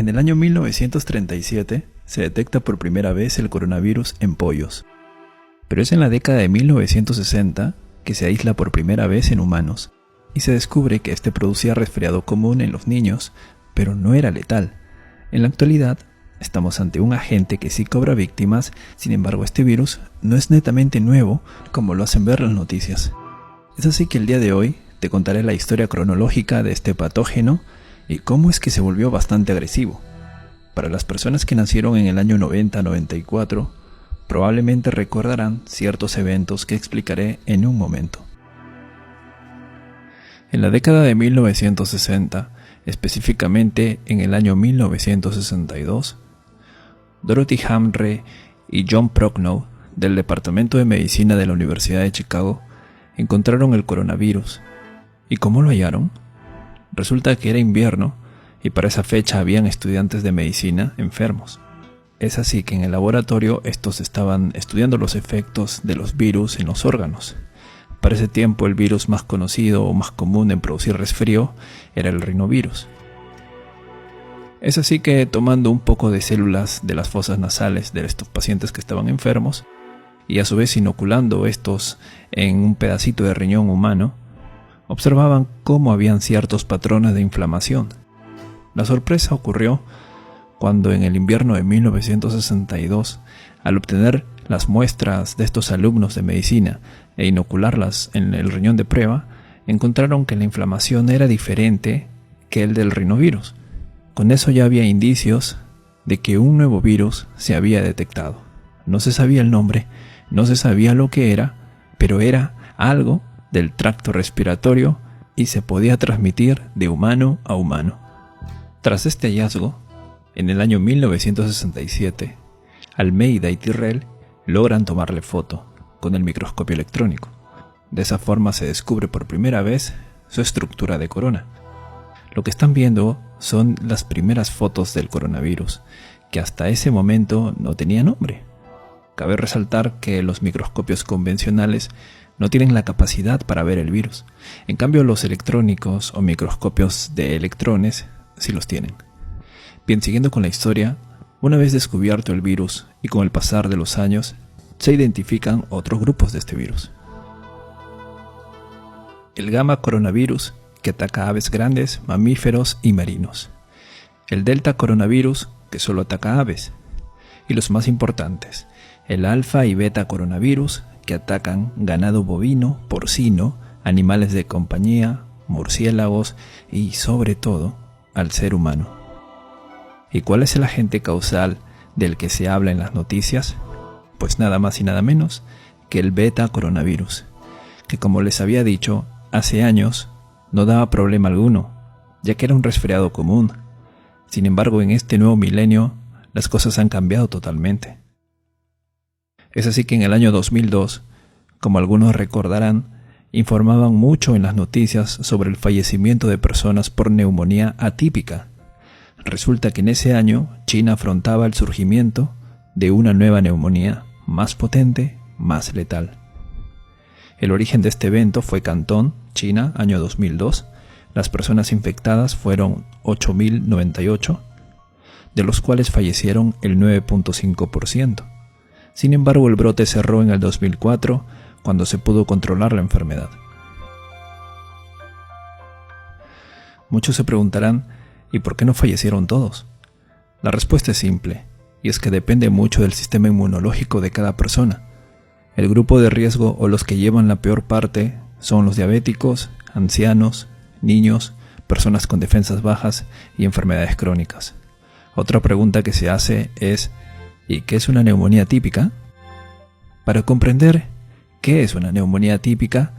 En el año 1937 se detecta por primera vez el coronavirus en pollos, pero es en la década de 1960 que se aísla por primera vez en humanos y se descubre que este producía resfriado común en los niños, pero no era letal. En la actualidad, estamos ante un agente que sí cobra víctimas, sin embargo este virus no es netamente nuevo como lo hacen ver las noticias. Es así que el día de hoy te contaré la historia cronológica de este patógeno y cómo es que se volvió bastante agresivo. Para las personas que nacieron en el año 90-94, probablemente recordarán ciertos eventos que explicaré en un momento. En la década de 1960, específicamente en el año 1962, Dorothy Hamre y John Prochnow, del Departamento de Medicina de la Universidad de Chicago, encontraron el coronavirus. ¿Y cómo lo hallaron? Resulta que era invierno y para esa fecha habían estudiantes de medicina enfermos. Es así que en el laboratorio estos estaban estudiando los efectos de los virus en los órganos. Para ese tiempo el virus más conocido o más común en producir resfrío era el rinovirus. Es así que tomando un poco de células de las fosas nasales de estos pacientes que estaban enfermos y a su vez inoculando estos en un pedacito de riñón humano, observaban cómo habían ciertos patrones de inflamación. La sorpresa ocurrió cuando en el invierno de 1962, al obtener las muestras de estos alumnos de medicina e inocularlas en el riñón de prueba, encontraron que la inflamación era diferente que el del rinovirus. Con eso ya había indicios de que un nuevo virus se había detectado. No se sabía el nombre, no se sabía lo que era, pero era algo del tracto respiratorio y se podía transmitir de humano a humano. Tras este hallazgo, en el año 1967, Almeida y Tyrrell logran tomarle foto con el microscopio electrónico. De esa forma se descubre por primera vez su estructura de corona. Lo que están viendo son las primeras fotos del coronavirus, que hasta ese momento no tenía nombre. Cabe resaltar que los microscopios convencionales no tienen la capacidad para ver el virus. En cambio, los electrónicos o microscopios de electrones sí los tienen. Bien, siguiendo con la historia, una vez descubierto el virus y con el pasar de los años, se identifican otros grupos de este virus. El gamma coronavirus, que ataca a aves grandes, mamíferos y marinos. El delta coronavirus, que solo ataca a aves. Y los más importantes, el alfa y beta coronavirus, que atacan ganado bovino, porcino, animales de compañía, murciélagos y, sobre todo, al ser humano. ¿Y cuál es el agente causal del que se habla en las noticias? Pues nada más y nada menos que el beta coronavirus, que como les había dicho, hace años no daba problema alguno, ya que era un resfriado común. Sin embargo, en este nuevo milenio, las cosas han cambiado totalmente. Es así que en el año 2002, como algunos recordarán, informaban mucho en las noticias sobre el fallecimiento de personas por neumonía atípica. Resulta que en ese año China afrontaba el surgimiento de una nueva neumonía, más potente, más letal. El origen de este evento fue Cantón, China, año 2002. Las personas infectadas fueron 8.098, de los cuales fallecieron el 9.5%. Sin embargo, el brote cerró en el 2004, cuando se pudo controlar la enfermedad. Muchos se preguntarán, ¿y por qué no fallecieron todos? La respuesta es simple, y es que depende mucho del sistema inmunológico de cada persona. El grupo de riesgo o los que llevan la peor parte son los diabéticos, ancianos, niños, personas con defensas bajas y enfermedades crónicas. Otra pregunta que se hace es, ¿y qué es una neumonía típica? Para comprender qué es una neumonía típica,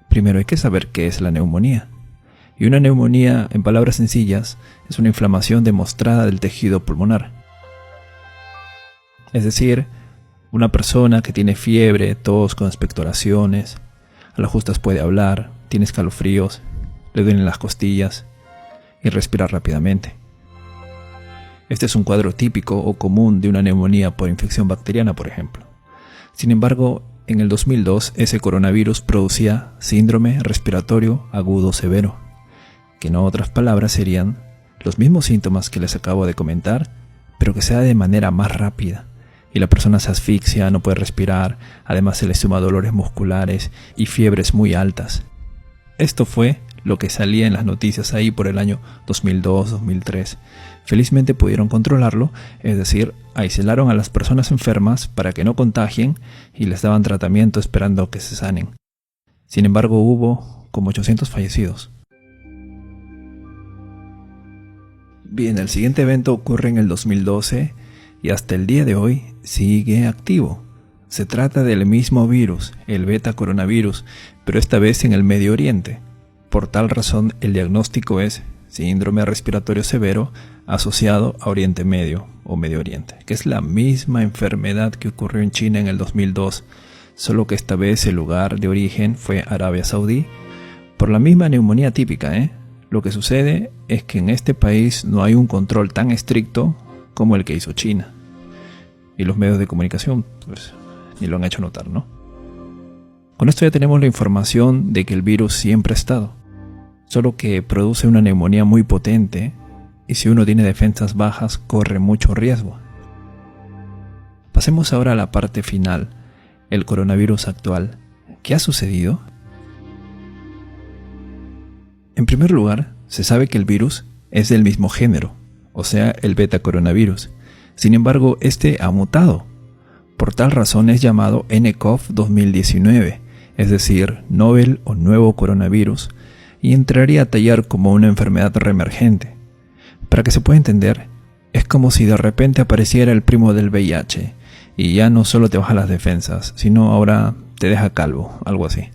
primero hay que saber qué es la neumonía. Y una neumonía, en palabras sencillas, es una inflamación demostrada del tejido pulmonar. Es decir, una persona que tiene fiebre, tos con expectoraciones, a las justas puede hablar, tiene escalofríos, le duelen las costillas y respira rápidamente. Este es un cuadro típico o común de una neumonía por infección bacteriana, por ejemplo. Sin embargo, en el 2002 ese coronavirus producía síndrome respiratorio agudo severo, que en otras palabras serían los mismos síntomas que les acabo de comentar, pero que sea de manera más rápida. Y la persona se asfixia, no puede respirar, además se le suma dolores musculares y fiebres muy altas. Esto fue lo que salía en las noticias ahí por el año 2002-2003. Felizmente pudieron controlarlo, es decir, aislaron a las personas enfermas para que no contagien y les daban tratamiento esperando que se sanen. Sin embargo, hubo como 800 fallecidos. Bien, el siguiente evento ocurre en el 2012 y hasta el día de hoy sigue activo. Se trata del mismo virus, el beta coronavirus, pero esta vez en el Medio Oriente. Por tal razón, el diagnóstico es síndrome respiratorio severo asociado a Oriente Medio o Medio Oriente, que es la misma enfermedad que ocurrió en China en el 2002, solo que esta vez el lugar de origen fue Arabia Saudí, por la misma neumonía típica, Lo que sucede es que en este país no hay un control tan estricto como el que hizo China. Y los medios de comunicación, pues, ni lo han hecho notar, ¿no? Con esto ya tenemos la información de que el virus siempre ha estado, solo que produce una neumonía muy potente y si uno tiene defensas bajas corre mucho riesgo. Pasemos ahora a la parte final, el coronavirus actual. ¿Qué ha sucedido? En primer lugar, se sabe que el virus es del mismo género, o sea, el beta coronavirus. Sin embargo, este ha mutado. Por tal razón es llamado nCoV 2019, es decir, novel o nuevo coronavirus, y entraría a tallar como una enfermedad reemergente. Para que se pueda entender, es como si de repente apareciera el primo del VIH, y ya no solo te baja las defensas, sino ahora te deja calvo, algo así.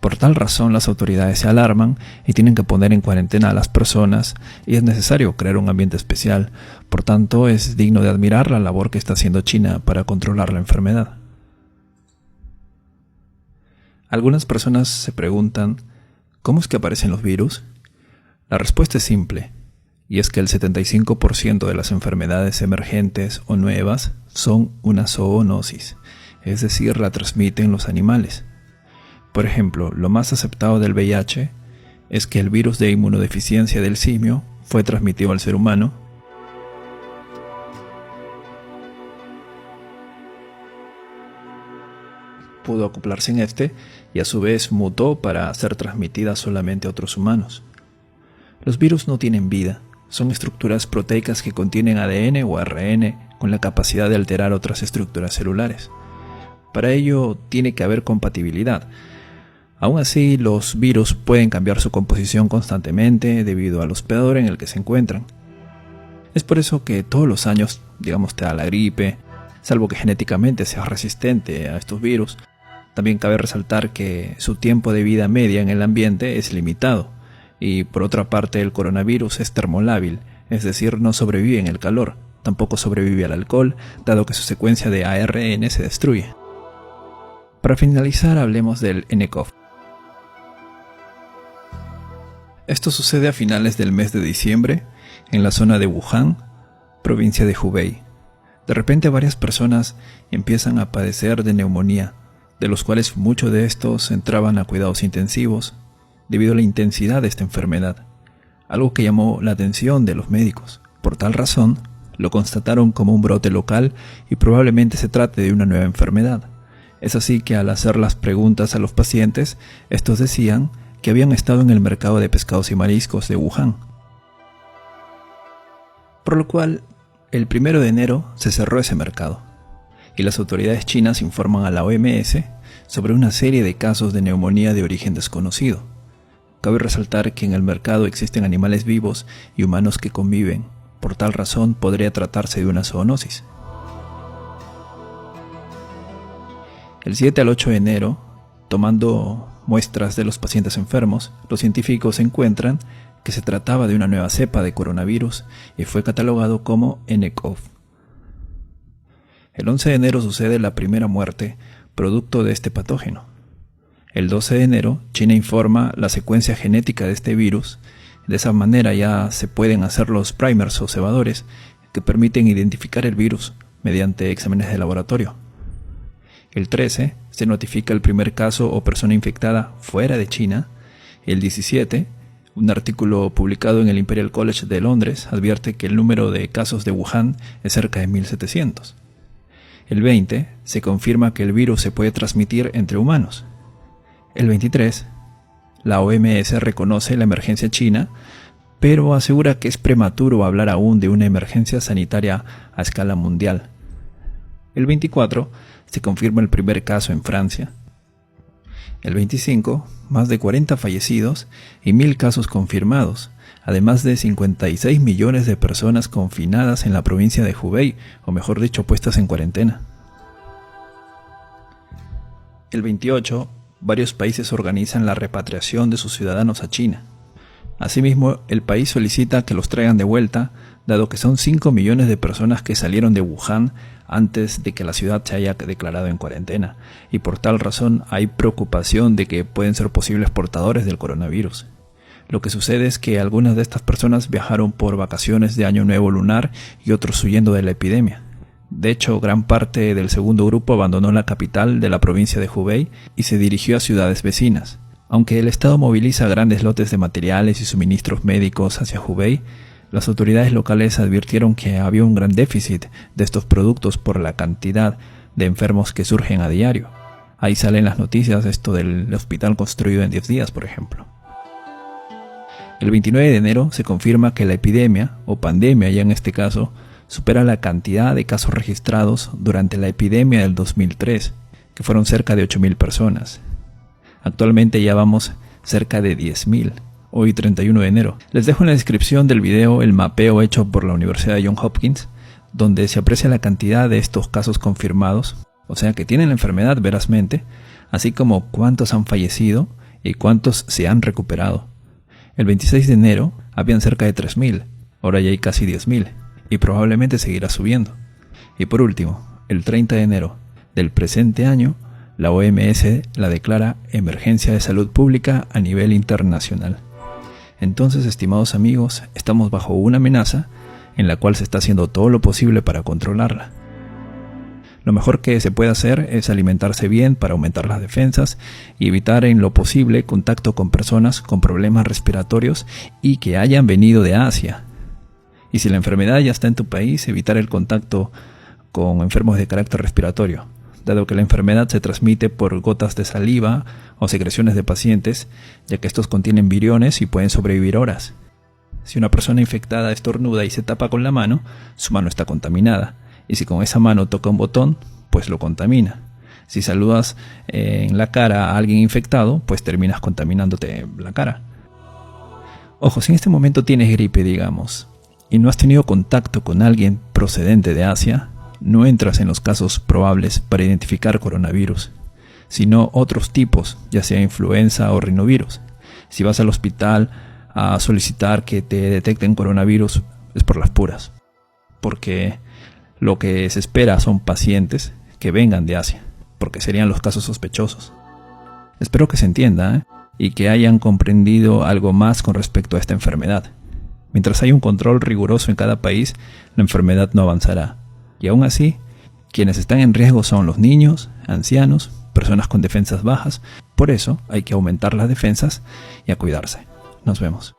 Por tal razón las autoridades se alarman y tienen que poner en cuarentena a las personas y es necesario crear un ambiente especial. Por tanto, es digno de admirar la labor que está haciendo China para controlar la enfermedad. Algunas personas se preguntan, ¿cómo es que aparecen los virus? La respuesta es simple, y es que el 75% de las enfermedades emergentes o nuevas son una zoonosis, es decir, la transmiten los animales. Por ejemplo, lo más aceptado del VIH es que el virus de inmunodeficiencia del simio fue transmitido al ser humano, pudo acoplarse en este y a su vez mutó para ser transmitida solamente a otros humanos. Los virus no tienen vida, son estructuras proteicas que contienen ADN o ARN con la capacidad de alterar otras estructuras celulares. Para ello tiene que haber compatibilidad. Aún así, los virus pueden cambiar su composición constantemente debido al hospedador en el que se encuentran. Es por eso que todos los años, digamos, te da la gripe, salvo que genéticamente seas resistente a estos virus. También cabe resaltar que su tiempo de vida media en el ambiente es limitado. Y por otra parte, el coronavirus es termolábil, es decir, no sobrevive en el calor. Tampoco sobrevive al alcohol, dado que su secuencia de ARN se destruye. Para finalizar, hablemos del nCoV. Esto sucede a finales del mes de diciembre, en la zona de Wuhan, provincia de Hubei. De repente varias personas empiezan a padecer de neumonía, de los cuales muchos de estos entraban a cuidados intensivos debido a la intensidad de esta enfermedad, algo que llamó la atención de los médicos. Por tal razón, lo constataron como un brote local y probablemente se trate de una nueva enfermedad. Es así que al hacer las preguntas a los pacientes, estos decían que habían estado en el mercado de pescados y mariscos de Wuhan. Por lo cual, el 1 de enero se cerró ese mercado, y las autoridades chinas informan a la OMS sobre una serie de casos de neumonía de origen desconocido. Cabe resaltar que en el mercado existen animales vivos y humanos que conviven, por tal razón podría tratarse de una zoonosis. El 7 al 8 de enero, tomando muestras de los pacientes enfermos, los científicos encuentran que se trataba de una nueva cepa de coronavirus y fue catalogado como nCoV. El 11 de enero sucede la primera muerte producto de este patógeno. El 12 de enero, China informa la secuencia genética de este virus. De esa manera ya se pueden hacer los primers o cebadores que permiten identificar el virus mediante exámenes de laboratorio. El 13 se notifica el primer caso o persona infectada fuera de China. El 17, Un artículo publicado en el Imperial College de Londres advierte que el número de casos de Wuhan es cerca de 1700. El 20 se confirma que el virus se puede transmitir entre humanos. El 23, la OMS reconoce la emergencia china, pero asegura que es prematuro hablar aún de una emergencia sanitaria a escala mundial. El 24 se confirma el primer caso en Francia. El 25, más de 40 fallecidos y 1000 casos confirmados, además de 56 millones de personas confinadas en la provincia de Hubei, o mejor dicho, puestas en cuarentena. El 28, varios países organizan la repatriación de sus ciudadanos a China. Asimismo, el país solicita que los traigan de vuelta, dado que son 5 millones de personas que salieron de Wuhan antes de que la ciudad se haya declarado en cuarentena, y por tal razón hay preocupación de que pueden ser posibles portadores del coronavirus. Lo que sucede es que algunas de estas personas viajaron por vacaciones de Año Nuevo lunar y otros huyendo de la epidemia. De hecho, gran parte del segundo grupo abandonó la capital de la provincia de Hubei y se dirigió a ciudades vecinas. Aunque el Estado moviliza grandes lotes de materiales y suministros médicos hacia Hubei, las autoridades locales advirtieron que había un gran déficit de estos productos por la cantidad de enfermos que surgen a diario. Ahí salen las noticias, esto del hospital construido en 10 días, por ejemplo. El 29 de enero se confirma que la epidemia, o pandemia ya en este caso, supera la cantidad de casos registrados durante la epidemia del 2003, que fueron cerca de 8.000 personas. Actualmente ya vamos cerca de 10.000. Hoy 31 de enero. Les dejo en la descripción del video el mapeo hecho por la Universidad de Johns Hopkins, donde se aprecia la cantidad de estos casos confirmados, o sea que tienen la enfermedad verazmente, así como cuántos han fallecido y cuántos se han recuperado. El 26 de enero habían cerca de 3.000, ahora ya hay casi 10.000, y probablemente seguirá subiendo. Y por último, el 30 de enero del presente año, la OMS la declara emergencia de salud pública a nivel internacional. Entonces, estimados amigos, estamos bajo una amenaza en la cual se está haciendo todo lo posible para controlarla. Lo mejor que se puede hacer es alimentarse bien para aumentar las defensas y evitar en lo posible contacto con personas con problemas respiratorios y que hayan venido de Asia. Y si la enfermedad ya está en tu país, evitar el contacto con enfermos de carácter respiratorio, dado que la enfermedad se transmite por gotas de saliva o secreciones de pacientes, ya que estos contienen viriones y pueden sobrevivir horas. Si una persona infectada estornuda y se tapa con la mano, su mano está contaminada, y si con esa mano toca un botón, pues lo contamina. Si saludas en la cara a alguien infectado, pues terminas contaminándote la cara. Ojo, si en este momento tienes gripe, digamos, y no has tenido contacto con alguien procedente de Asia, no entras en los casos probables para identificar coronavirus, sino otros tipos, ya sea influenza o rinovirus. Si vas al hospital a solicitar que te detecten coronavirus, es por las puras, porque lo que se espera son pacientes que vengan de Asia, porque serían los casos sospechosos. Espero que se entienda, y que hayan comprendido algo más con respecto a esta enfermedad. Mientras haya un control riguroso en cada país, la enfermedad no avanzará. Y aún así, quienes están en riesgo son los niños, ancianos, personas con defensas bajas. Por eso hay que aumentar las defensas y a cuidarse. Nos vemos.